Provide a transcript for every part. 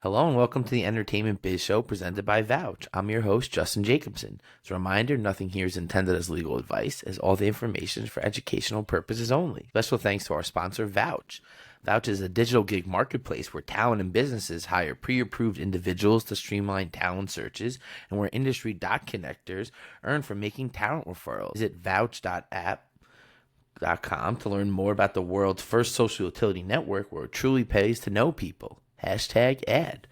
Hello and welcome to the Entertainment Biz Show presented by Vouch. I'm your host, Justin Jacobson. As a reminder, nothing here is intended as legal advice, as all the information is for educational purposes only. Special thanks to our sponsor, Vouch. Vouch is a digital gig marketplace where talent and businesses hire pre-approved individuals to streamline talent searches and where industry dot connectors earn from making talent referrals. Visit vouch.app.com to learn more about the world's first social utility network where it truly pays to know people. Hashtag ad.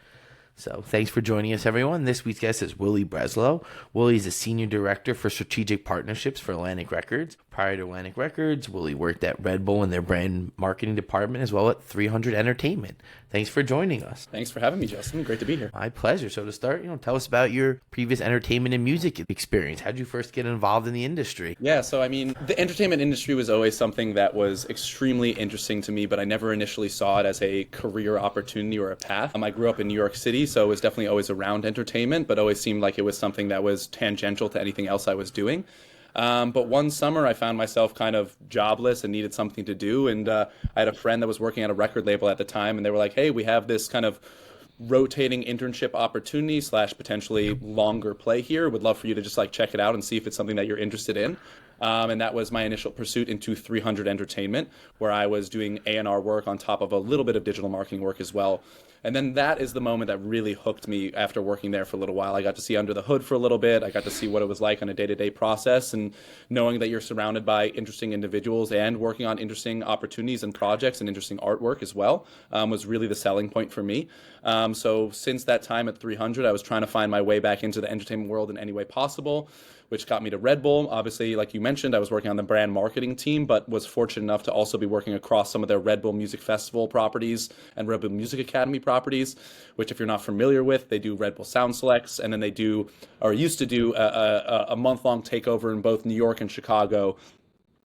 So thanks for joining us, everyone. This week's guest is Willie Breslau. Willie is a senior director for strategic partnerships for Atlantic Records. Prior to Atlantic Records, Willie worked at Red Bull in their brand marketing department as well at 300 Entertainment. Thanks for joining us. Thanks for having me, Justin. Great to be here. My pleasure. So to start, tell us about your previous entertainment and music experience. How did you first get involved in the industry? Yeah, so the entertainment industry was always something that was extremely interesting to me, but I never initially saw it as a career opportunity or a path. I grew up in New York City, so it was definitely always around entertainment, but always seemed like it was something that was tangential to anything else I was doing. But one summer I found myself kind of jobless and needed something to do. And I had a friend that was working at a record label at the time, and they were like, hey, we have this kind of rotating internship opportunity slash potentially longer play here. Would love for you to just check it out and see if it's something that you're interested in. And that was my initial pursuit into 300 Entertainment, where I was doing A&R work on top of a little bit of digital marketing work as well. And then that is the moment that really hooked me after working there for a little while. I got to see under the hood for a little bit. I got to see what it was like on a day-to-day process, and knowing that you're surrounded by interesting individuals and working on interesting opportunities and projects and interesting artwork as well was really the selling point for me. So since that time at 300, I was trying to find my way back into the entertainment world in any way possible, which got me to Red Bull. Obviously, like you mentioned, I was working on the brand marketing team, but was fortunate enough to also be working across some of their Red Bull Music Festival properties and Red Bull Music Academy properties, which if you're not familiar with, they do Red Bull Sound Selects, and then they do, or used to do, a month-long takeover in both New York and Chicago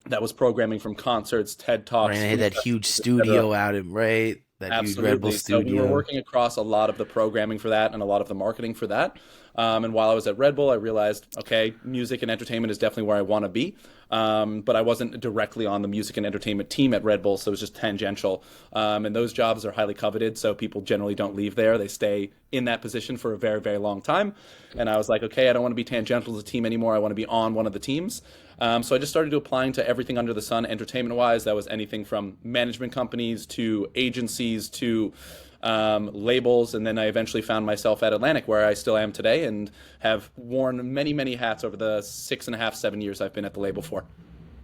that was programming from concerts, TED Talks. Right, and they had that huge studio out in, right? That Absolutely. huge Red Bull studio. So we were working across a lot of the programming for that and a lot of the marketing for that. And while I was at Red Bull, I realized, okay, music and entertainment is definitely where I want to be. But I wasn't directly on the music and entertainment team at Red Bull, so it was just tangential. And those jobs are highly coveted, so people generally don't leave there. They stay in that position for a very, very long time. And I was like, okay, I don't want to be tangential to the team anymore. I want to be on one of the teams. So I just started applying to everything under the sun, entertainment-wise. That was anything from management companies to agencies to labels, and then I eventually found myself at Atlantic, where I still am today, and have worn many, many hats over the 6.5, 7 years I've been at the label for.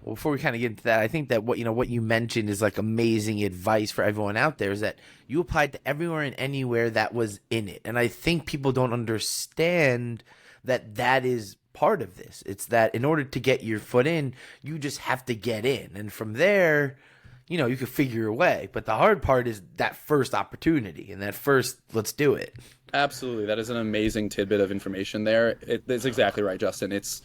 Well, before we kind of get into that, I think that what you mentioned is amazing advice for everyone out there, is that you applied to everywhere and anywhere that was in it. And I think people don't understand that is part of this. It's that in order to get your foot in, you just have to get in. And from there, you can figure your way. But the hard part is that first opportunity and that first, let's do it. Absolutely. That is an amazing tidbit of information there. It's exactly right, Justin. It's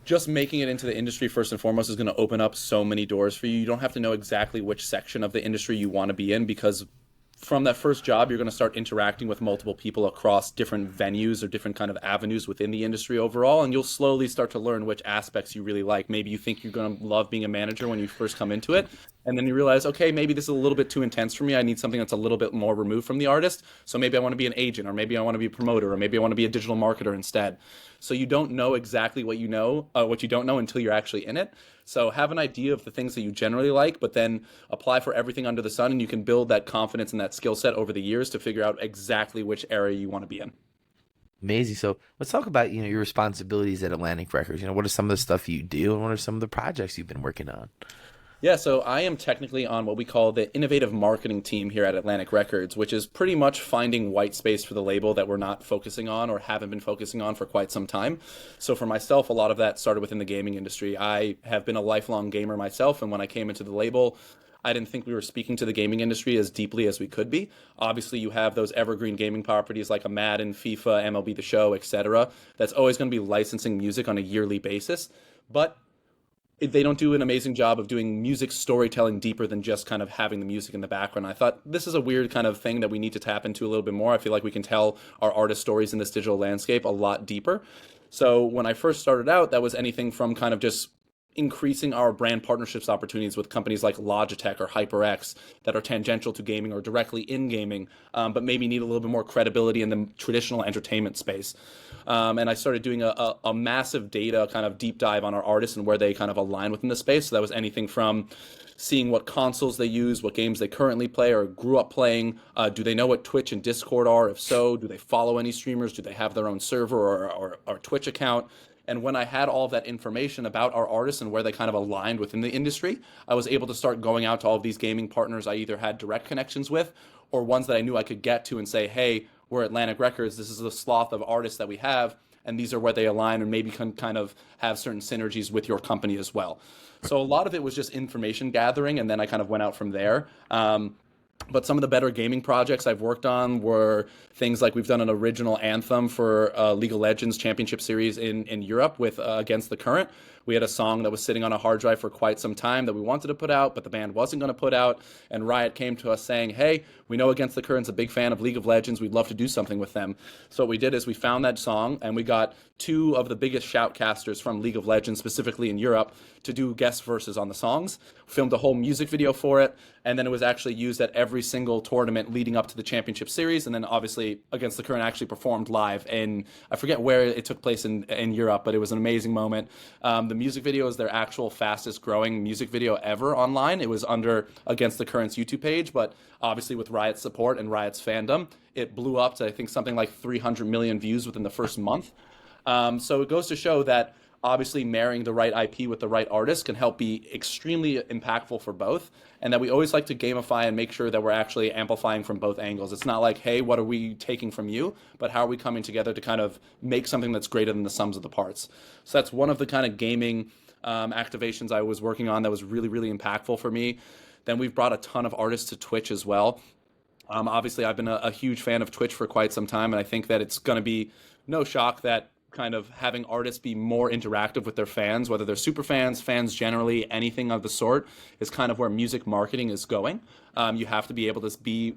just making it into the industry first and foremost is going to open up so many doors for you. You don't have to know exactly which section of the industry you want to be in, because from that first job, you're going to start interacting with multiple people across different venues or different kind of avenues within the industry overall, and you'll slowly start to learn which aspects you really like. Maybe you think you're going to love being a manager when you first come into it, and then you realize, okay, maybe this is a little bit too intense for me. I need something that's a little bit more removed from the artist, so maybe I want to be an agent, or maybe I want to be a promoter, or maybe I want to be a digital marketer instead. So you don't know exactly what you don't know until you're actually in it. So have an idea of the things that you generally like, but then apply for everything under the sun, and you can build that confidence and that skill set over the years to figure out exactly which area you want to be in. Amazing. So let's talk about your responsibilities at Atlantic Records. What are some of the stuff you do, and what are some of the projects you've been working on? Yeah, so I am technically on what we call the innovative marketing team here at Atlantic Records, which is pretty much finding white space for the label that we're not focusing on or haven't been focusing on for quite some time. So for myself, a lot of that started within the gaming industry. I have been a lifelong gamer myself, and when I came into the label, I didn't think we were speaking to the gaming industry as deeply as we could be. Obviously, you have those evergreen gaming properties like a Madden, FIFA, MLB The Show, etc. That's always going to be licensing music on a yearly basis. But they don't do an amazing job of doing music storytelling deeper than just kind of having the music in the background. I thought this is a weird kind of thing that we need to tap into a little bit more. I feel like we can tell our artist stories in this digital landscape a lot deeper. So when I first started out, that was anything from kind of just increasing our brand partnerships opportunities with companies like Logitech or HyperX that are tangential to gaming or directly in gaming, but maybe need a little bit more credibility in the traditional entertainment space. And I started doing a massive data kind of deep dive on our artists and where they kind of align within the space. So that was anything from seeing what consoles they use, what games they currently play or grew up playing. Do they know what Twitch and Discord are? If so, do they follow any streamers? Do they have their own server or Twitch account? And when I had all of that information about our artists and where they kind of aligned within the industry, I was able to start going out to all of these gaming partners I either had direct connections with or ones that I knew I could get to and say, hey, we're Atlantic Records. This is the swath of artists that we have, and these are where they align and maybe can kind of have certain synergies with your company as well. So a lot of it was just information gathering, and then I kind of went out from there. But some of the better gaming projects I've worked on were things like we've done an original anthem for League of Legends Championship Series in Europe with Against the Current. We had a song that was sitting on a hard drive for quite some time that we wanted to put out, but the band wasn't going to put out. And Riot came to us saying, hey, we know Against the Current's a big fan of League of Legends. We'd love to do something with them. So what we did is we found that song and we got two of the biggest shoutcasters from League of Legends, specifically in Europe, to do guest verses on the songs. Filmed a whole music video for it, and then it was actually used at every single tournament leading up to the championship series. And then obviously Against the Current actually performed live, and I forget where it took place in Europe, but it was an amazing moment. The music video is their actual fastest growing music video ever online. It was under Against the Current's YouTube page, but obviously with Riot's support and Riot's fandom, it blew up to I think something like 300 million views within the first month. So it goes to show that obviously marrying the right IP with the right artist can help be extremely impactful for both, and that we always like to gamify and make sure that we're actually amplifying from both angles. It's not like, hey, what are we taking from you, but how are we coming together to kind of make something that's greater than the sums of the parts. So that's one of the kind of gaming activations I was working on that was really, really impactful for me. Then we've brought a ton of artists to Twitch as well. Obviously, I've been a huge fan of Twitch for quite some time, and I think that it's going to be no shock that kind of having artists be more interactive with their fans, whether they're super fans, fans generally, anything of the sort, is kind of where music marketing is going. You have to be able to be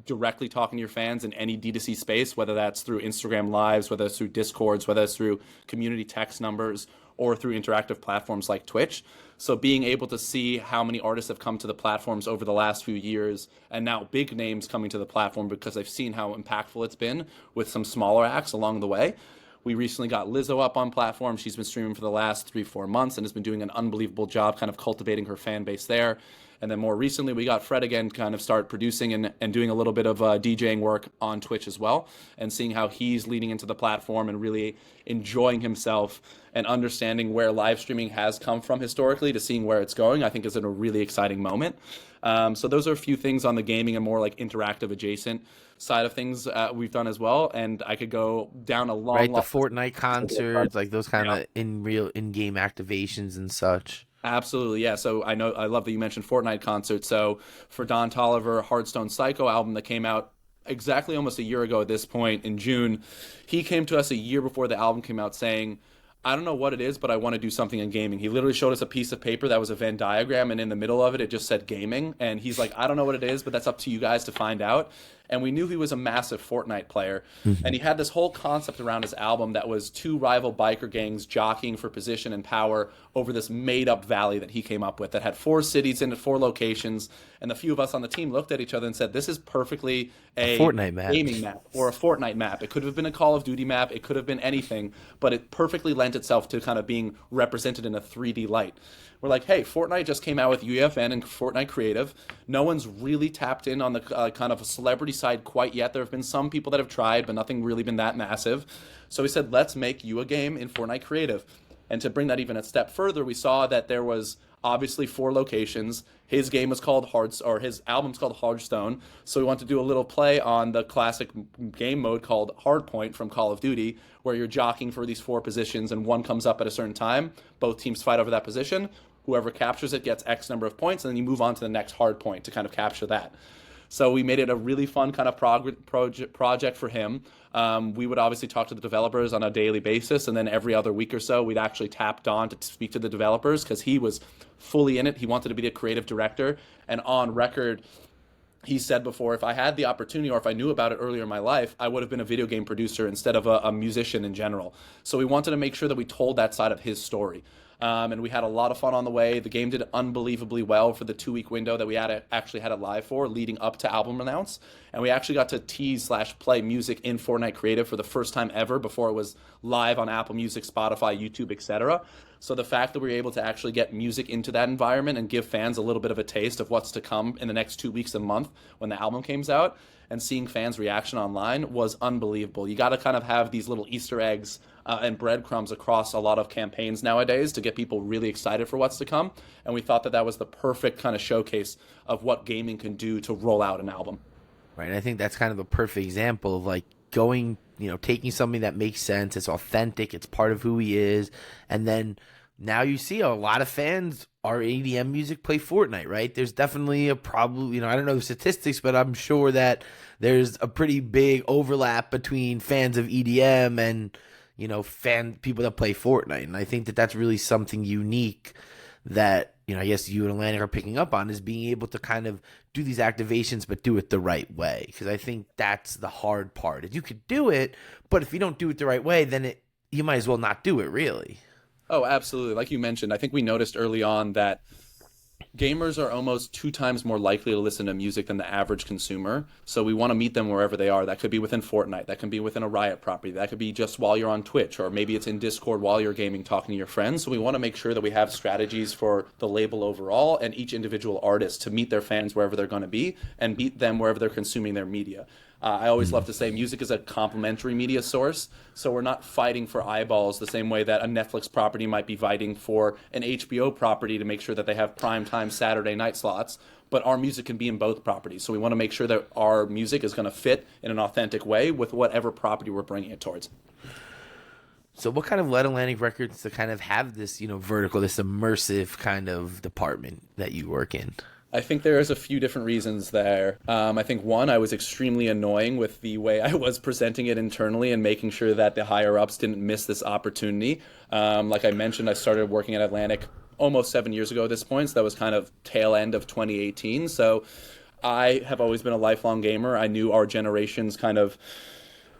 directly talking to your fans in any D2C space, whether that's through Instagram Lives, whether it's through Discords, whether it's through community text numbers, or through interactive platforms like Twitch. So being able to see how many artists have come to the platforms over the last few years, and now big names coming to the platform because I've seen how impactful it's been with some smaller acts along the way. We recently got Lizzo up on platform. She's been streaming for the last 3-4 months and has been doing an unbelievable job kind of cultivating her fan base there. And then more recently, we got Fred again kind of start producing and doing a little bit of DJing work on Twitch as well, and seeing how he's leading into the platform and really enjoying himself and understanding where live streaming has come from historically to seeing where it's going, I think is in a really exciting moment. So those are a few things on the gaming and more like interactive adjacent side of things we've done as well. And I could go down a long, right, the Fortnite concerts, like those kind of Yeah. in-game activations and such. Absolutely, yeah. So I love that you mentioned Fortnite concerts. So for Don Toliver, Hearthstone Psycho album that came out exactly almost a year ago at this point in June, he came to us a year before the album came out saying, I don't know what it is, but I want to do something in gaming. He literally showed us a piece of paper that was a Venn diagram, and in the middle of it, it just said gaming. And he's like, I don't know what it is, but that's up to you guys to find out. And we knew he was a massive Fortnite player. Mm-hmm. And he had this whole concept around his album that was two rival biker gangs jockeying for position and power over this made-up valley that he came up with that had 4 cities in it, 4 locations. And the few of us on the team looked at each other and said, this is perfectly a Fortnite map. Gaming map or a Fortnite map. It could have been a Call of Duty map. It could have been anything, but it perfectly lent itself to kind of being represented in a 3D light. We're like, hey, Fortnite just came out with UEFN and Fortnite Creative. No one's really tapped in on the kind of celebrity side quite yet. There have been some people that have tried, but nothing really been that massive. So we said, let's make you a game in Fortnite Creative. And to bring that even a step further, we saw that there was obviously 4 locations. His game was called his album's called Hearthstone. So we wanted to do a little play on the classic game mode called Hardpoint from Call of Duty, where you're jockeying for these 4 positions and one comes up at a certain time. Both teams fight over that position. Whoever captures it gets X number of points, and then you move on to the next hard point to kind of capture that. So we made it a really fun kind of project for him. We would obviously talk to the developers on a daily basis, and then every other week or so, we'd actually tap Don to speak to the developers because he was fully in it. He wanted to be the creative director, and on record, he said before, if I had the opportunity or if I knew about it earlier in my life, I would have been a video game producer instead of a musician in general. So we wanted to make sure that we told that side of his story. And we had a lot of fun on the way. The game did unbelievably well for the 2-week window that we actually had it live for, leading up to album announce. And we actually got to tease/play music in Fortnite Creative for the first time ever before it was live on Apple Music, Spotify, YouTube, etc. So the fact that we were able to actually get music into that environment and give fans a little bit of a taste of what's to come in the next 2 weeks and month when the album comes out, and seeing fans' reaction online was unbelievable. You got to kind of have these little Easter eggs and breadcrumbs across a lot of campaigns nowadays to get people really excited for what's to come. And we thought that that was the perfect kind of showcase of what gaming can do to roll out an album. Right. And I think that's kind of a perfect example of like going, taking something that makes sense. It's authentic. It's part of who he is. And then now you see a lot of fans are EDM music play Fortnite, right? There's definitely a problem. I don't know the statistics, but I'm sure that there's a pretty big overlap between fans of EDM and, fan people that play Fortnite. And I think that that's really something unique that, I guess you and Atlantic are picking up on, is being able to kind of do these activations, but do it the right way. Because I think that's the hard part. Is you could do it, but if you don't do it the right way, then you might as well not do it, really. Oh, absolutely. Like you mentioned, I think we noticed early on that gamers are almost 2 times more likely to listen to music than the average consumer. So we want to meet them wherever they are. That could be within Fortnite. That can be within a Riot property. That could be just while you're on Twitch, or maybe it's in Discord while you're gaming, talking to your friends. So we want to make sure that we have strategies for the label overall and each individual artist to meet their fans wherever they're going to be and meet them wherever they're consuming their media. I always love to say music is a complementary media source, so we're not fighting for eyeballs the same way that a Netflix property might be fighting for an HBO property to make sure that they have primetime Saturday night slots, but our music can be in both properties. So we want to make sure that our music is going to fit in an authentic way with whatever property we're bringing it towards. So what kind of led Atlantic Records to kind of have this, vertical, this immersive kind of department that you work in? I think there's a few different reasons there. I think one, I was extremely annoying with the way I was presenting it internally and making sure that the higher ups didn't miss this opportunity. Like I mentioned, I started working at Atlantic almost 7 years ago at this point, so that was kind of tail end of 2018. So I have always been a lifelong gamer. I knew our generation's kind of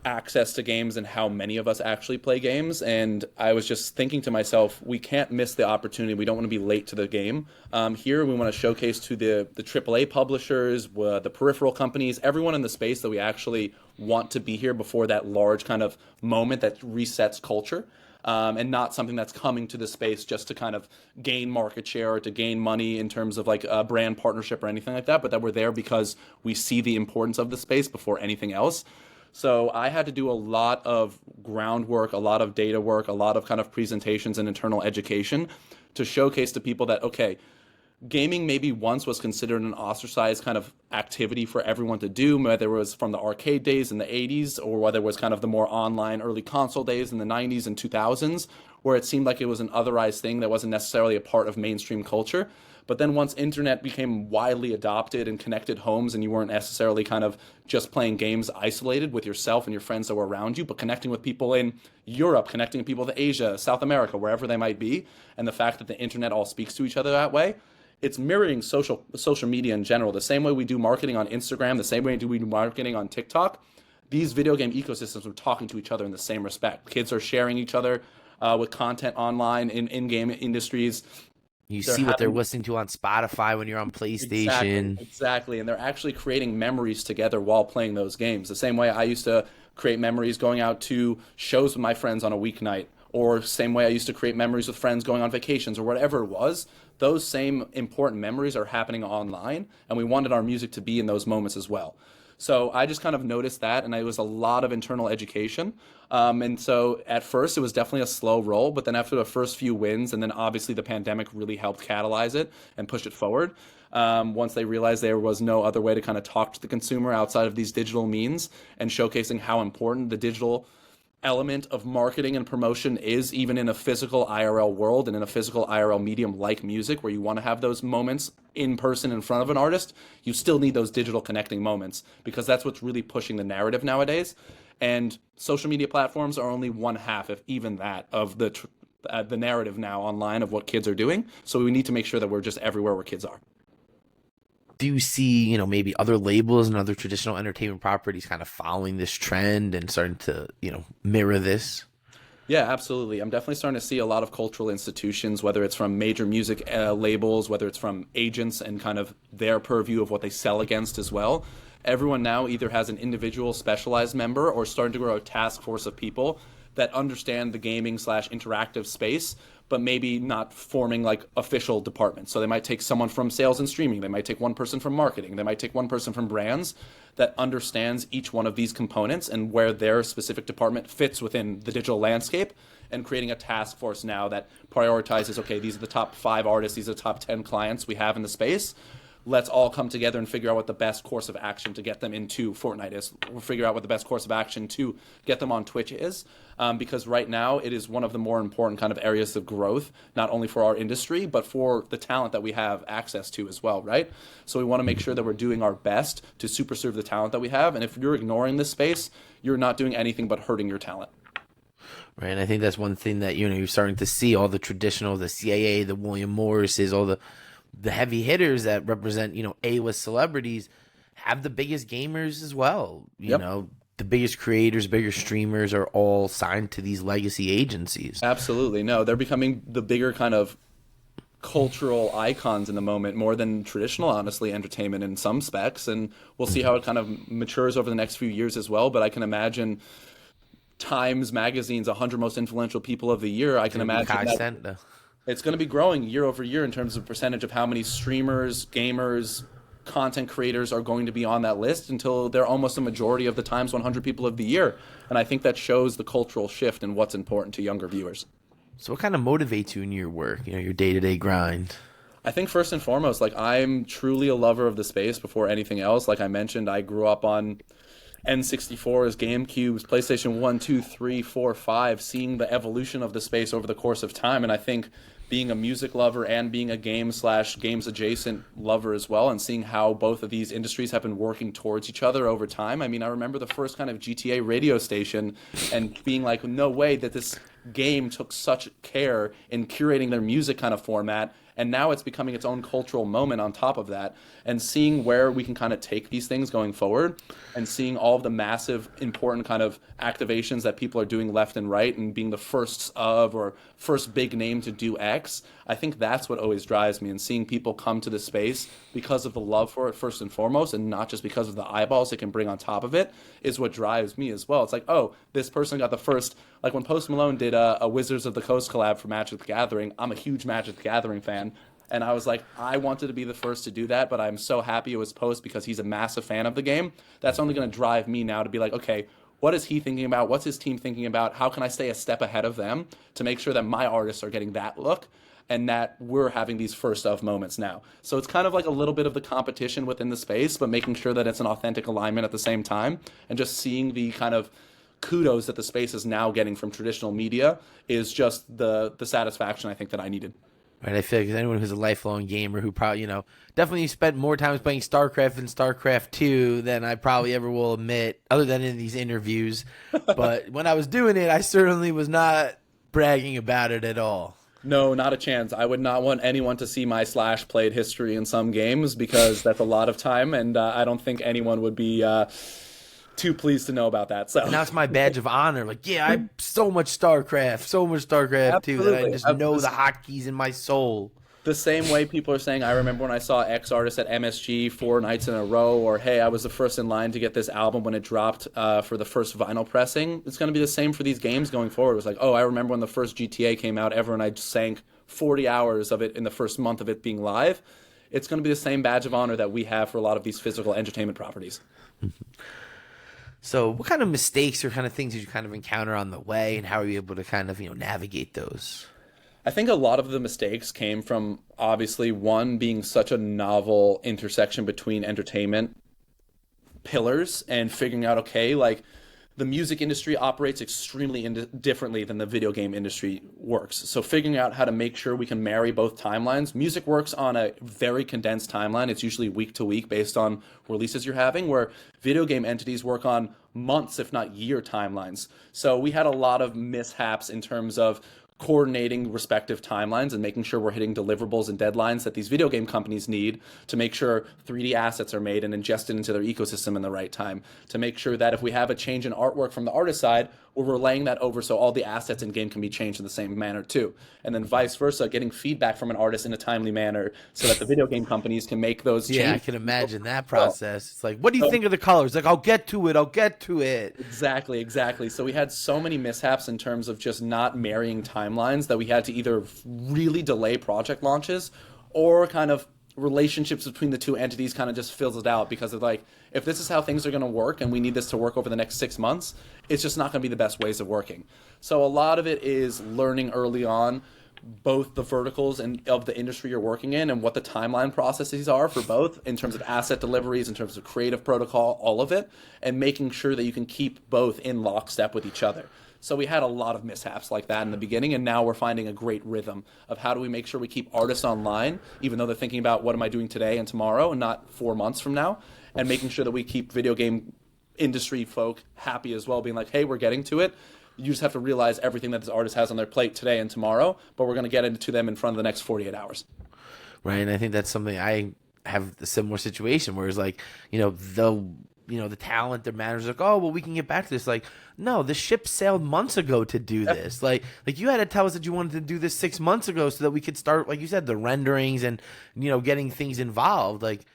access to games and how many of us actually play games, and I was just thinking to myself, we can't miss the opportunity. We don't want to be late to the game. Here we want to showcase to the AAA publishers, the peripheral companies, everyone in the space that we actually want to be here before that large kind of moment that resets culture. And not something that's coming to the space just to kind of gain market share or to gain money in terms of like a brand partnership or anything like that, but that we're there because we see the importance of the space before anything else. So I had to do a lot of groundwork, a lot of data work, a lot of kind of presentations and internal education to showcase to people that, okay, gaming maybe once was considered an ostracized kind of activity for everyone to do, whether it was from the arcade days in the 80s or whether it was kind of the more online early console days in the 90s and 2000s, where it seemed like it was an otherized thing that wasn't necessarily a part of mainstream culture. But then once internet became widely adopted and connected homes, and you weren't necessarily kind of just playing games isolated with yourself and your friends that were around you, but connecting with people in Europe, connecting with people in Asia, South America, wherever they might be, and the fact that the internet all speaks to each other that way, it's mirroring social media in general. The same way we do marketing on Instagram, the same way we do marketing on TikTok, these video game ecosystems are talking to each other in the same respect. Kids are sharing each other with content online in game industries. You see what they're listening to on Spotify when you're on PlayStation. Exactly. And they're actually creating memories together while playing those games. The same way I used to create memories going out to shows with my friends on a weeknight, or same way I used to create memories with friends going on vacations or whatever it was. Those same important memories are happening online, and we wanted our music to be in those moments as well. So I just kind of noticed that, and it was a lot of internal education. And so at first it was definitely a slow roll, but then after the first few wins, and then obviously the pandemic really helped catalyze it and push it forward. Once they realized there was no other way to kind of talk to the consumer outside of these digital means, and showcasing how important the digital element of marketing and promotion is, even in a physical IRL world and in a physical IRL medium like music, where you want to have those moments in person in front of an artist, you still need those digital connecting moments, because that's what's really pushing the narrative nowadays. And social media platforms are only one half, if even that, of the narrative now online of what kids are doing. So we need to make sure that we're just everywhere where kids are. Do you see, maybe other labels and other traditional entertainment properties kind of following this trend and starting to, mirror this? Yeah, absolutely. I'm definitely starting to see a lot of cultural institutions, whether it's from major music labels, whether it's from agents and kind of their purview of what they sell against as well. Everyone now either has an individual specialized member or starting to grow a task force of people that understand the gaming slash interactive space, but maybe not forming like official departments. So they might take someone from sales and streaming. They might take one person from marketing. They might take one person from brands that understands each one of these components and where their specific department fits within the digital landscape, and creating a task force now that prioritizes, okay, these are the top 5 artists, these are the top 10 clients we have in the space. Let's all come together and figure out what the best course of action to get them into Fortnite is. We'll figure out what the best course of action to get them on Twitch is. Because right now it is one of the more important kind of areas of growth, not only for our industry, but for the talent that we have access to as well, right? So we want to make sure that we're doing our best to super serve the talent that we have. And if you're ignoring this space, you're not doing anything but hurting your talent. Right, and I think that's one thing that you're starting to see all the traditional, the CAA, the William Morrises, all the heavy hitters that represent, A-list celebrities have the biggest gamers as well. Yep. The biggest creators, bigger streamers are all signed to these legacy agencies. Absolutely. No, they're becoming the bigger kind of cultural icons in the moment, more than traditional, honestly, entertainment in some specs. And we'll see how it kind of matures over the next few years as well. But I can imagine Times Magazine's 100 most influential people of the year. I can imagine that it's going to be growing year over year in terms of percentage of how many streamers, gamers, content creators are going to be on that list until they're almost a majority of the Times 100 people of the year. And I think that shows the cultural shift and what's important to younger viewers. So what kind of motivates you in your work, your day-to-day grind? I think first and foremost, I'm truly a lover of the space before anything else. Like I mentioned, I grew up on N64s, GameCubes, PlayStation 1, 2, 3, 4, 5, seeing the evolution of the space over the course of time. And I think being a music lover and being a games adjacent lover as well, and seeing how both of these industries have been working towards each other over time. I mean, I remember the first kind of GTA radio station and being like, no way that this game took such care in curating their music kind of format. And now it's becoming its own cultural moment on top of that, and seeing where we can kind of take these things going forward, and seeing all of the massive, important kind of activations that people are doing left and right, and being the first of or first big name to do X. I think that's what always drives me, and seeing people come to the space because of the love for it first and foremost, and not just because of the eyeballs it can bring on top of it, is what drives me as well. It's like, oh, this person got the first, like when Post Malone did a Wizards of the Coast collab for Magic the Gathering. I'm a huge Magic the Gathering fan. And I was like, I wanted to be the first to do that, but I'm so happy it was Post because he's a massive fan of the game. That's only going to drive me now to be like, okay, what is he thinking about? What's his team thinking about? How can I stay a step ahead of them to make sure that my artists are getting that look and that we're having these first of moments now? So it's kind of like a little bit of the competition within the space, but making sure that it's an authentic alignment at the same time, and just seeing the kind of kudos that the space is now getting from traditional media is just the satisfaction I think that I needed. Right, I feel like anyone who's a lifelong gamer who probably, definitely spent more time playing StarCraft and StarCraft 2 than I probably ever will admit, other than in these interviews. But when I was doing it, I certainly was not bragging about it at all. No, not a chance. I would not want anyone to see my slash played history in some games, because that's a lot of time, and I don't think anyone would be too pleased to know about that. So and now it's my badge of honor. Like, yeah, I so much StarCraft 2 that I just know the hotkeys in my soul. The same way people are saying, I remember when I saw X artist at MSG 4 nights in a row, or hey, I was the first in line to get this album when it dropped for the first vinyl pressing. It's going to be the same for these games going forward. It was like, oh, I remember when the first GTA came out, everyone I sank 40 hours of it in the first month of it being live. It's going to be the same badge of honor that we have for a lot of these physical entertainment properties. So what kind of mistakes or kind of things did you kind of encounter on the way, and how are you able to kind of, navigate those? I think a lot of the mistakes came from, obviously, one being such a novel intersection between entertainment pillars and figuring out, okay, like the music industry operates extremely differently than the video game industry works. So figuring out how to make sure we can marry both timelines. Music works on a very condensed timeline. It's usually week to week based on releases you're having, where video game entities work on months, if not year timelines. So we had a lot of mishaps in terms of coordinating respective timelines and making sure we're hitting deliverables and deadlines that these video game companies need to make sure 3D assets are made and ingested into their ecosystem in the right time, to make sure that if we have a change in artwork from the artist side, we're relaying that over so all the assets in game can be changed in the same manner too. And then vice versa, getting feedback from an artist in a timely manner so that the video game companies can make those changes. Yeah, I can imagine that process. It's like, what do you think of the colors? Like, I'll get to it. Exactly. So we had so many mishaps in terms of just not marrying timelines that we had to either really delay project launches or kind of relationships between the two entities kind of just fizzled out because of like, if this is how things are going to work and we need this to work over the next 6 months, it's just not going to be the best ways of working. So a lot of it is learning early on both the verticals and of the industry you're working in and what the timeline processes are for both in terms of asset deliveries, in terms of creative protocol, all of it, and making sure that you can keep both in lockstep with each other. So we had a lot of mishaps like that in the beginning, and now we're finding a great rhythm of how do we make sure we keep artists online, even though they're thinking about what am I doing today and tomorrow and not 4 months from now, and making sure that we keep video game industry folk happy as well, being like, hey, we're getting to it. You just have to realize everything that this artist has on their plate today and tomorrow, but we're going to get into them in front of the next 48 hours. Right, and I think that's something I have a similar situation where it's like, the talent, their managers like, oh, well, we can get back to this. Like, no, the ship sailed months ago to do this. Like you had to tell us that you wanted to do this 6 months ago so that we could start, like you said, the renderings and, getting things involved. Like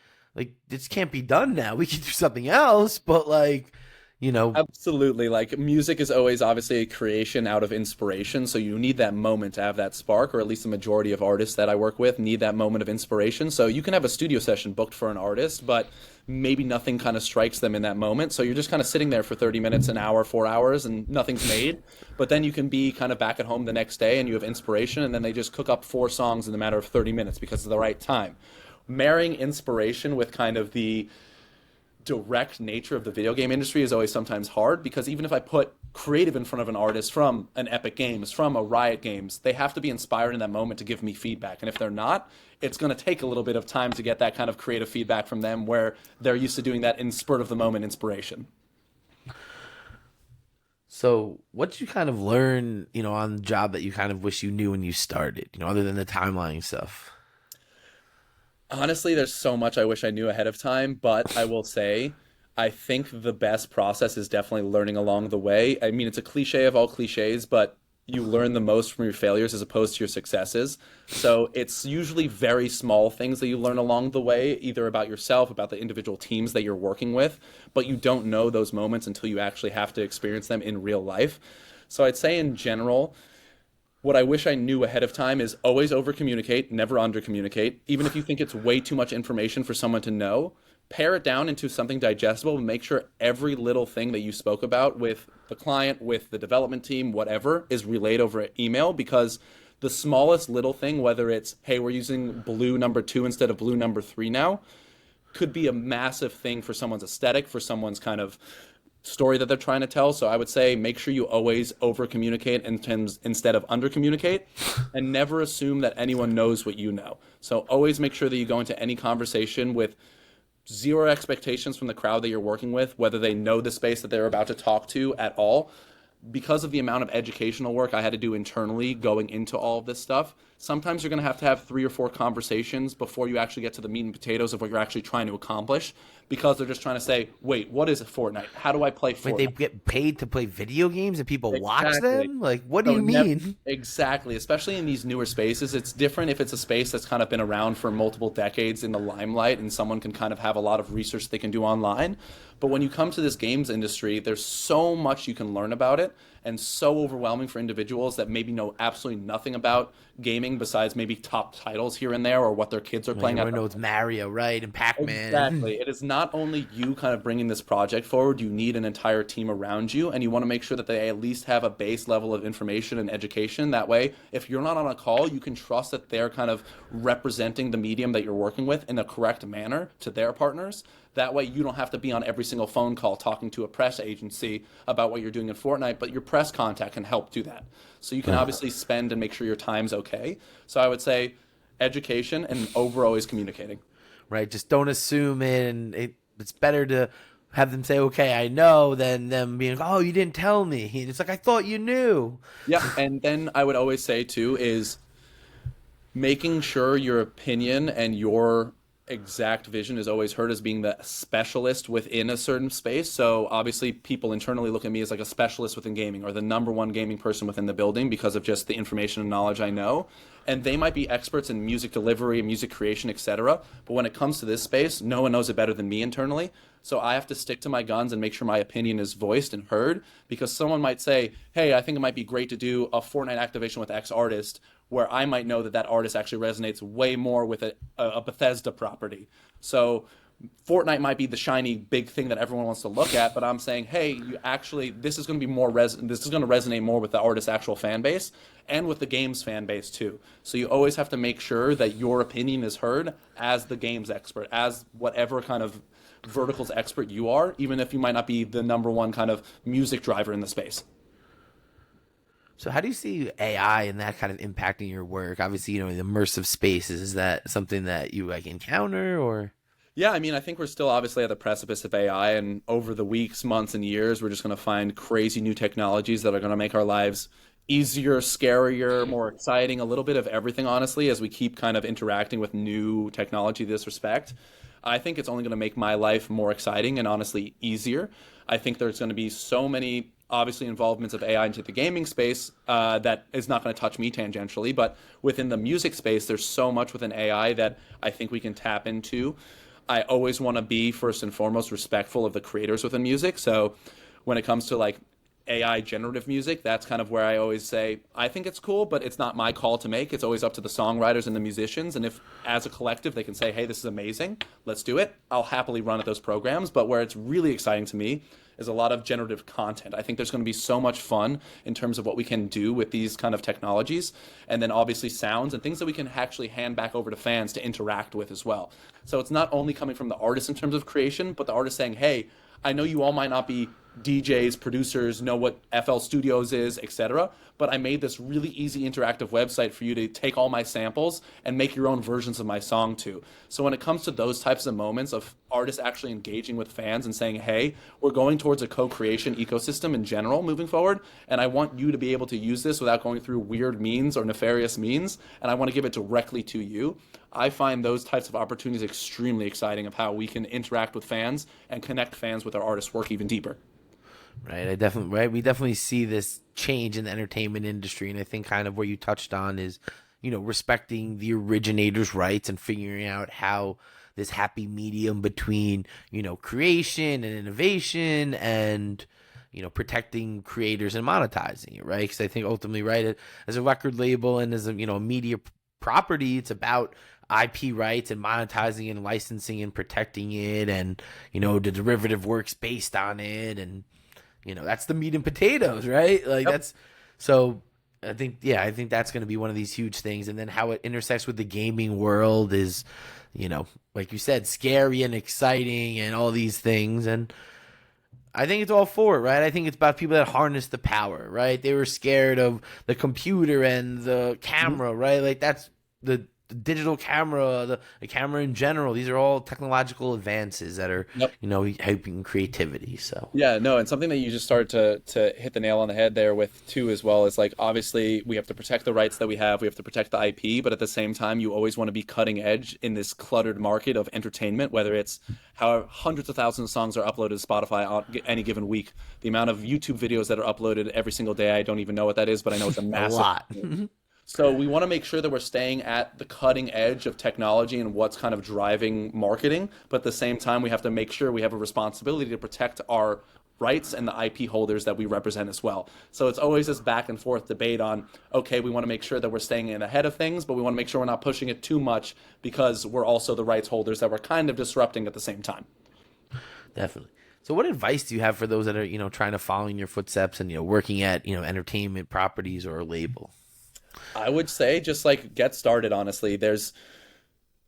this can't be done now. We can do something else, but Absolutely. Like music is always obviously a creation out of inspiration. So you need that moment to have that spark, or at least the majority of artists that I work with need that moment of inspiration. So you can have a studio session booked for an artist, but maybe nothing kind of strikes them in that moment. So you're just kind of sitting there for 30 minutes, an hour, 4 hours, and nothing's made. But then you can be kind of back at home the next day and you have inspiration, and then they just cook up 4 songs in the matter of 30 minutes because of the right time. Marrying inspiration with kind of the direct nature of the video game industry is always sometimes hard, because even if I put creative in front of an artist from an Epic Games, from a Riot Games, they have to be inspired in that moment to give me feedback. And if they're not, it's going to take a little bit of time to get that kind of creative feedback from them where they're used to doing that in spurt of the moment inspiration. So what did you kind of learn, on the job that you kind of wish you knew when you started, other than the timeline stuff? Honestly, there's so much I wish I knew ahead of time, but I will say I think the best process is definitely learning along the way. I mean, it's a cliche of all cliches, but you learn the most from your failures as opposed to your successes. So it's usually very small things that you learn along the way, either about yourself, about the individual teams that you're working with, but you don't know those moments until you actually have to experience them in real life. So I'd say in general, what I wish I knew ahead of time is always over-communicate, never under-communicate. Even if you think it's way too much information for someone to know, pare it down into something digestible and make sure every little thing that you spoke about with the client, with the development team, whatever, is relayed over email, because the smallest little thing, whether it's, hey, we're using blue number 2 instead of blue number 3 now, could be a massive thing for someone's aesthetic, for someone's kind of story that they're trying to tell. So I would say make sure you always over communicate instead of under communicate, and never assume that anyone knows what you know. So always make sure that you go into any conversation with 0 expectations from the crowd that you're working with, whether they know the space that they're about to talk to at all. Because of the amount of educational work I had to do internally going into all of this stuff, sometimes you're going to have 3 or 4 conversations before you actually get to the meat and potatoes of what you're actually trying to accomplish, because they're just trying to say, wait, what is Fortnite? How do I play Fortnite? Wait, they get paid to play video games and people watch Exactly. them? Like, what do you mean? Exactly. Especially in these newer spaces. It's different if it's a space that's kind of been around for multiple decades in the limelight and someone can kind of have a lot of research they can do online. But when you come to this games industry, there's so much you can learn about it, and so overwhelming for individuals that maybe know absolutely nothing about gaming besides maybe top titles here and there or what their kids are playing. Everyone knows Mario, right? And Pac-Man. Exactly. It is not only you kind of bringing this project forward, you need an entire team around you, and you want to make sure that they at least have a base level of information and education. That way, if you're not on a call, you can trust that they're kind of representing the medium that you're working with in the correct manner to their partners. That way you don't have to be on every single phone call talking to a press agency about what you're doing in Fortnite, but your press contact can help do that. So you can obviously spend and make sure your time's okay. So I would say education and over always communicating. Right, just don't assume it, and it's better to have them say, okay, I know, than them being, oh, you didn't tell me. And it's like, I thought you knew. Yeah, and then I would always say too is making sure your opinion and your exact vision is always heard as being the specialist within a certain space. So obviously people internally look at me as like a specialist within gaming or the number one gaming person within the building because of just the information and knowledge I know. And they might be experts in music delivery, music creation, etc. But when it comes to this space, no one knows it better than me internally. So I have to stick to my guns and make sure my opinion is voiced and heard because someone might say, hey, I think it might be great to do a Fortnite activation with X artist, where I might know that that artist actually resonates way more with a Bethesda property. So Fortnite might be the shiny big thing that everyone wants to look at, but I'm saying, hey, you actually, this is going to be more this is going to resonate more with the artist's actual fan base and with the game's fan base too. So you always have to make sure that your opinion is heard as the game's expert, as whatever kind of verticals expert you are, even if you might not be the number one kind of music driver in the space. So how do you see AI and that kind of impacting your work? Obviously, in immersive spaces, is that something that you like encounter or? Yeah, I mean, I think we're still obviously at the precipice of AI, and over the weeks, months, and years, we're just going to find crazy new technologies that are going to make our lives easier, scarier, more exciting, a little bit of everything, honestly, as we keep kind of interacting with new technology in this respect. I think it's only going to make my life more exciting and honestly easier. I think there's going to be so many obviously involvements of AI into the gaming space that is not going to touch me tangentially, but within the music space, there's so much within AI that I think we can tap into. I always want to be first and foremost respectful of the creators within music. So when it comes to like AI generative music, that's kind of where I always say, I think it's cool, but it's not my call to make. It's always up to the songwriters and the musicians. And if as a collective they can say, hey, this is amazing, let's do it, I'll happily run at those programs. But where it's really exciting to me is a lot of generative content. I think there's going to be so much fun in terms of what we can do with these kind of technologies. And then obviously sounds and things that we can actually hand back over to fans to interact with as well. So it's not only coming from the artist in terms of creation, but the artist saying, hey, I know you all might not be DJs, producers, know what FL Studios is, etc. But I made this really easy interactive website for you to take all my samples and make your own versions of my song to. So when it comes to those types of moments of artists actually engaging with fans and saying, hey, we're going towards a co-creation ecosystem in general moving forward, and I want you to be able to use this without going through weird means or nefarious means, and I want to give it directly to you. I find those types of opportunities extremely exciting of how we can interact with fans and connect fans with our artist's work even deeper. Right, we definitely see this change in the entertainment industry, and I think kind of what you touched on is, respecting the originator's rights and figuring out how this happy medium between, creation and innovation and, protecting creators and monetizing it, right? Because I think ultimately, right, as a record label and as a, media property, it's about IP rights and monetizing and licensing and protecting it, and, the derivative works based on it, and that's the meat and potatoes, right? Like Yep. that's so I think that's going to be one of these huge things. And then how it intersects with the gaming world is, like you said, scary and exciting and all these things. And I think it's all for it, right? I think it's about people that harness the power, right? They were scared of the computer and the camera, right? Like that's the digital camera, the camera in general. These are all technological advances that are, Yep. helping creativity. So Yeah, no, and something that you just started to hit the nail on the head there with too as well is like obviously we have to protect the rights that we have have to protect the IP, but at the same time you always want to be cutting edge in this cluttered market of entertainment, whether it's how hundreds of thousands of songs are uploaded to Spotify on any given week, the amount of YouTube videos that are uploaded every single day, I don't even know what that is, but I know it's a a massive lot. So we want to make sure that we're staying at the cutting edge of technology and what's kind of driving marketing. But at the same time, we have to make sure we have a responsibility to protect our rights and the IP holders that we represent as well. So it's always this back and forth debate on, okay, we want to make sure that we're staying in ahead of things, but we want to make sure we're not pushing it too much because we're also the rights holders that we're kind of disrupting at the same time. Definitely. So what advice do you have for those that are, trying to follow in your footsteps and, working at, entertainment properties or a label? I would say just like get started, honestly. There's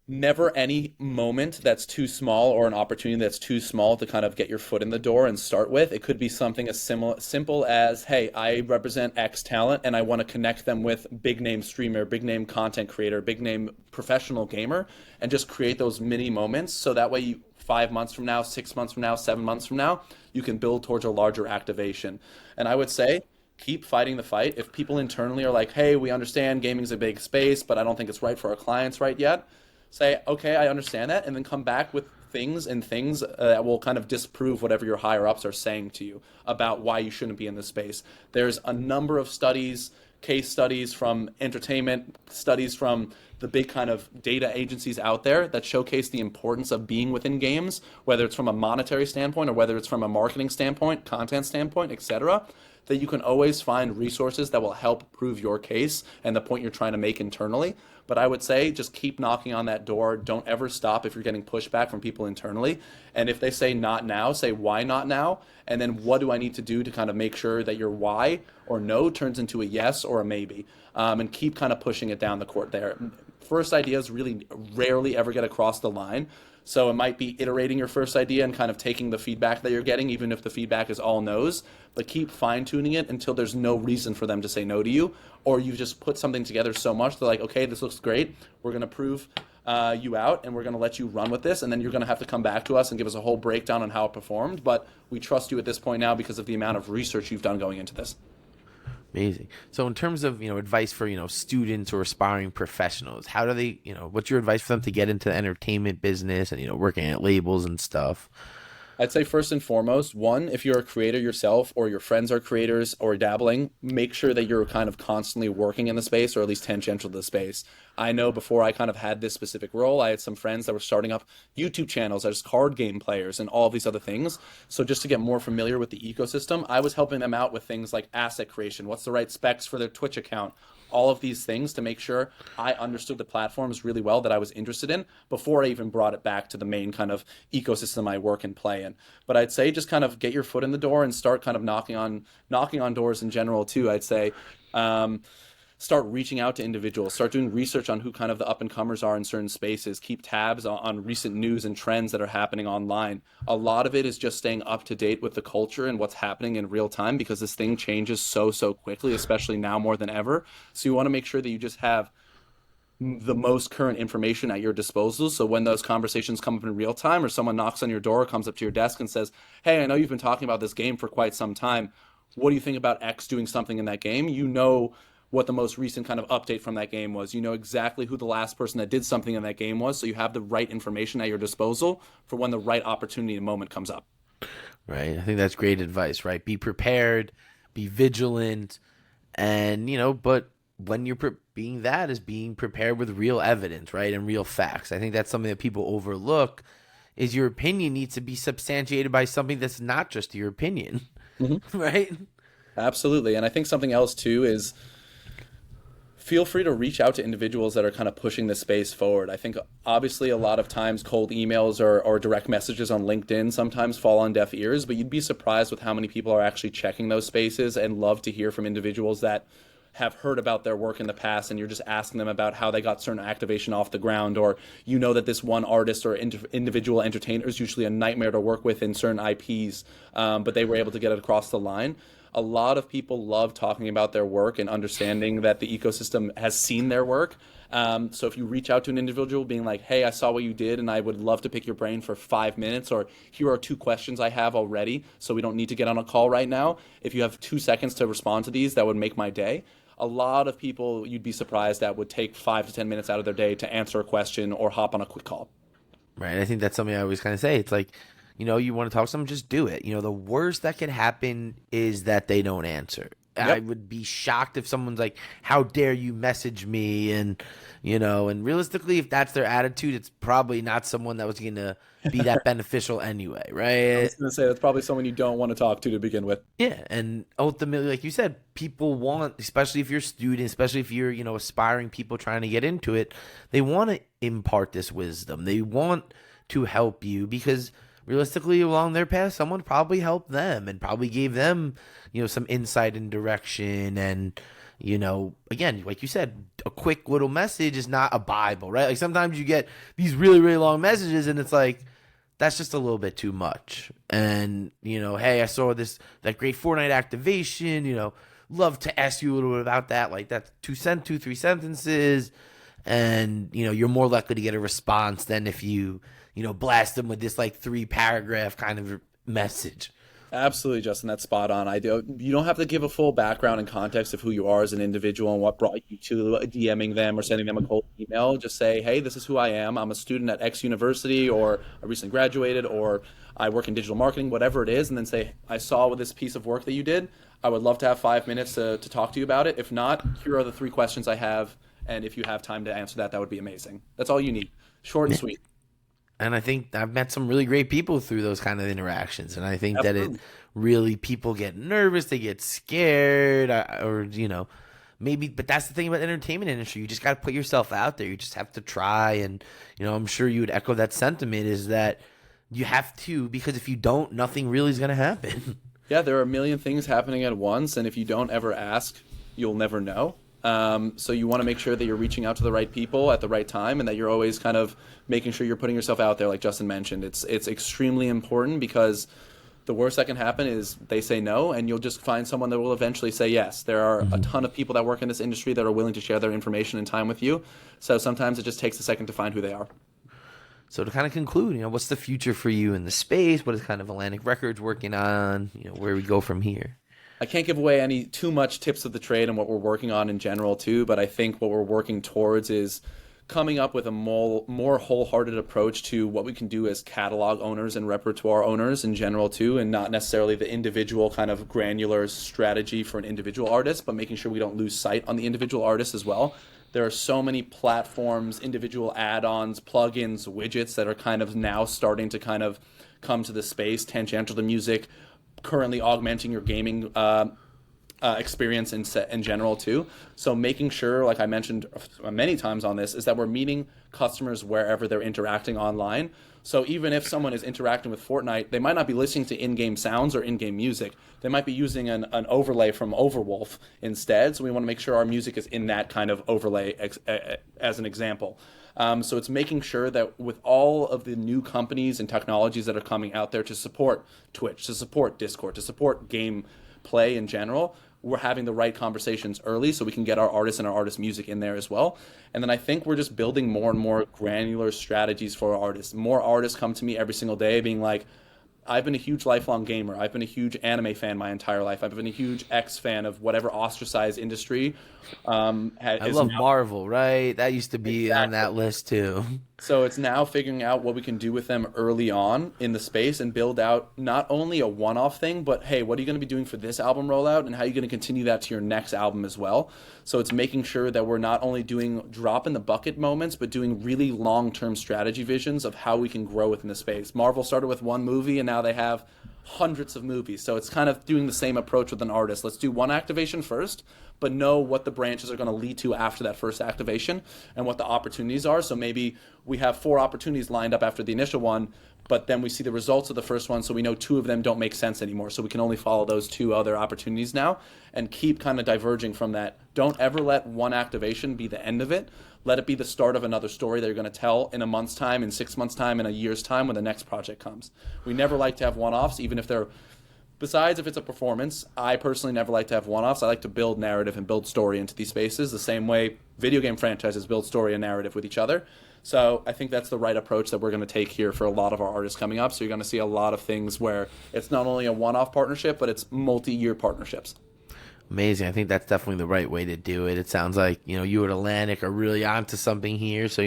never any moment that's too small or an opportunity that's too small to kind of get your foot in the door and start with. It could be something as simple as, hey, I represent X talent and I want to connect them with big name streamer, big name content creator, big name professional gamer, and just create those mini moments so that way 5 months from now, 6 months from now, 7 months from now, you can build towards a larger activation. And I would say keep fighting the fight. If people internally are like, hey, we understand gaming's a big space, but I don't think it's right for our clients right yet, say, okay, I understand that, and then come back with things that will kind of disprove whatever your higher ups are saying to you about why you shouldn't be in this space. There's a number of studies, case studies from entertainment, studies from the big kind of data agencies out there that showcase the importance of being within games, whether it's from a monetary standpoint or whether it's from a marketing standpoint, content standpoint, etc., that you can always find resources that will help prove your case and the point you're trying to make internally. But I would say just keep knocking on that door. Don't ever stop if you're getting pushback from people internally. And if they say not now, say why not now? And then what do I need to do to kind of make sure that your why or no turns into a yes or a maybe? And keep kind of pushing it down the court there. First ideas really rarely ever get across the line. So it might be iterating your first idea and kind of taking the feedback that you're getting, even if the feedback is all no's, but keep fine tuning it until there's no reason for them to say no to you, or you've just put something together so much they're like, okay, this looks great. We're going to prove you out and we're going to let you run with this. And then you're going to have to come back to us and give us a whole breakdown on how it performed. But we trust you at this point now because of the amount of research you've done going into this. Amazing. So in terms of, advice for, students or aspiring professionals, how do they, what's your advice for them to get into the entertainment business and, working at labels and stuff? I'd say first and foremost, one, if you're a creator yourself or your friends are creators or dabbling, make sure that you're kind of constantly working in the space or at least tangential to the space. I know before I kind of had this specific role, I had some friends that were starting up YouTube channels as card game players and all of these other things. So just to get more familiar with the ecosystem, I was helping them out with things like asset creation. What's the right specs for their Twitch account? All of these things to make sure I understood the platforms really well that I was interested in before I even brought it back to the main kind of ecosystem I work and play in. But I'd say just kind of get your foot in the door and start kind of knocking on doors in general too. I'd say start reaching out to individuals, start doing research on who kind of the up and comers are in certain spaces, keep tabs on recent news and trends that are happening online. A lot of it is just staying up to date with the culture and what's happening in real time because this thing changes so quickly, especially now more than ever. So you want to make sure that you just have the most current information at your disposal. So when those conversations come up in real time or someone knocks on your door, comes up to your desk and says, hey, I know you've been talking about this game for quite some time. What do you think about X doing something in that game? You know what the most recent kind of update from that game was. You know exactly who the last person that did something in that game was, so you have the right information at your disposal for when the right opportunity and moment comes up. Right. I think that's great advice, right? Be prepared, be vigilant, and, but when you're being that is being prepared with real evidence, right, and real facts. I think that's something that people overlook is your opinion needs to be substantiated by something that's not just your opinion, right? Absolutely. And I think something else, too, is feel free to reach out to individuals that are kind of pushing the space forward. I think obviously a lot of times cold emails or direct messages on LinkedIn sometimes fall on deaf ears, but you'd be surprised with how many people are actually checking those spaces and love to hear from individuals that have heard about their work in the past and you're just asking them about how they got certain activation off the ground, or that this one artist or individual entertainer is usually a nightmare to work with in certain IPs, but they were able to get it across the line. A lot of people love talking about their work and understanding that the ecosystem has seen their work. So if you reach out to an individual being like, hey, I saw what you did and I would love to pick your brain for 5 minutes, or here are 2 questions I have already, so we don't need to get on a call right now. If you have 2 seconds to respond to these, that would make my day. A lot of people you'd be surprised that would take 5 to 10 minutes out of their day to answer a question or hop on a quick call. Right. I think that's something I always kind of say. It's like, you want to talk to someone, just do it. The worst that could happen is that they don't answer. Yep. I would be shocked if someone's like, how dare you message me? And, and realistically, if that's their attitude, it's probably not someone that was going to be that beneficial anyway, right? I was going to say, that's probably someone you don't want to talk to begin with. Yeah, and ultimately, like you said, people want, especially if you're a student, especially if you're, aspiring people trying to get into it, they want to impart this wisdom. They want to help you because realistically, along their path, someone probably helped them and probably gave them, some insight and direction. And, again, like you said, a quick little message is not a Bible, right? Like sometimes you get these really, really long messages and it's like, that's just a little bit too much. And, hey, I saw that great Fortnite activation, love to ask you a little bit about that. Like that's 2, 3 sentences. And, you're more likely to get a response than if you blast them with this like 3-paragraph kind of message. Absolutely, Justin. That's spot on. You don't have to give a full background and context of who you are as an individual and what brought you to DMing them or sending them a cold email. Just say, hey, this is who I am. I'm a student at X university, or I recently graduated, or I work in digital marketing, whatever it is. And then say, I saw this piece of work that you did. I would love to have 5 minutes to talk to you about it. If not, here are the 3 questions I have. And if you have time to answer that, that would be amazing. That's all you need. Short and sweet. And I think I've met some really great people through those kind of interactions. And I think Absolutely. that it really, people get nervous, they get scared, or, maybe, but that's the thing about the entertainment industry. You just got to put yourself out there. You just have to try. And, I'm sure you would echo that sentiment, is that you have to, because if you don't, nothing really is going to happen. Yeah, there are a million things happening at once. And if you don't ever ask, you'll never know. So you want to make sure that you're reaching out to the right people at the right time, and that you're always kind of making sure you're putting yourself out there, like Justin mentioned. It's extremely important, because the worst that can happen is they say no, and you'll just find someone that will eventually say yes. There are a ton of people that work in this industry that are willing to share their information and time with you. So sometimes it just takes a second to find who they are. So to kind of conclude, what's the future for you in the space? What is kind of Atlantic Records working on? Where we go from here? I can't give away any too much tips of the trade and what we're working on in general too, but I think what we're working towards is coming up with a more wholehearted approach to what we can do as catalog owners and repertoire owners in general too, and not necessarily the individual kind of granular strategy for an individual artist, but making sure we don't lose sight on the individual artist as well. There are so many platforms, individual add-ons, plugins, widgets that are kind of now starting to kind of come to the space, tangential to music, currently augmenting your gaming experience in general too. So making sure, like I mentioned many times on this, is that we're meeting customers wherever they're interacting online. So even if someone is interacting with Fortnite, they might not be listening to in-game sounds or in-game music. They might be using an overlay from Overwolf instead. So we want to make sure our music is in that kind of overlay as an example. So it's making sure that with all of the new companies and technologies that are coming out there to support Twitch, to support Discord, to support game play in general, we're having the right conversations early so we can get our artists and our artist music in there as well. And then I think we're just building more and more granular strategies for our artists. More artists come to me every single day being like, I've been a huge lifelong gamer. I've been a huge anime fan my entire life. I've been a huge X fan of whatever ostracized industry. I love Marvel, right? That used to be on that list too. So it's now figuring out what we can do with them early on in the space and build out not only a one-off thing, but hey, what are you going to be doing for this album rollout, and how are you going to continue that to your next album as well? So it's making sure that we're not only doing drop in the bucket moments, but doing really long-term strategy visions of how we can grow within the space. Marvel started with one movie, and now they have hundreds of movies. So it's kind of doing the same approach with an artist. Let's do one activation first, but know what the branches are going to lead to after that first activation and what the opportunities are. So maybe we have 4 opportunities lined up after the initial one, but then we see the results of the first one, so we know 2 of them don't make sense anymore. So we can only follow those 2 other opportunities now and keep kind of diverging from that. Don't ever let one activation be the end of it. Let it be the start of another story that you're going to tell in a month's time, in 6 months' time, in a year's time when the next project comes. We never like to have one-offs, even if they're, besides if it's a performance, I personally never like to have one-offs. I like to build narrative and build story into these spaces the same way video game franchises build story and narrative with each other. So I think that's the right approach that we're going to take here for a lot of our artists coming up. So you're going to see a lot of things where it's not only a one-off partnership, but it's multi-year partnerships. Amazing. I think that's definitely the right way to do it. It sounds like, you at Atlantic are really onto something here. So,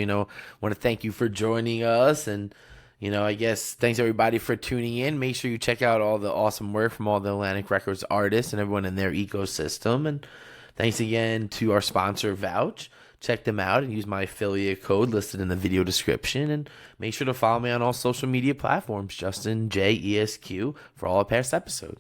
want to thank you for joining us. And, I guess thanks everybody for tuning in. Make sure you check out all the awesome work from all the Atlantic Records artists and everyone in their ecosystem. And thanks again to our sponsor, Vouch. Check them out and use my affiliate code listed in the video description. And make sure to follow me on all social media platforms, Justin J. ESQ, for all our past episodes.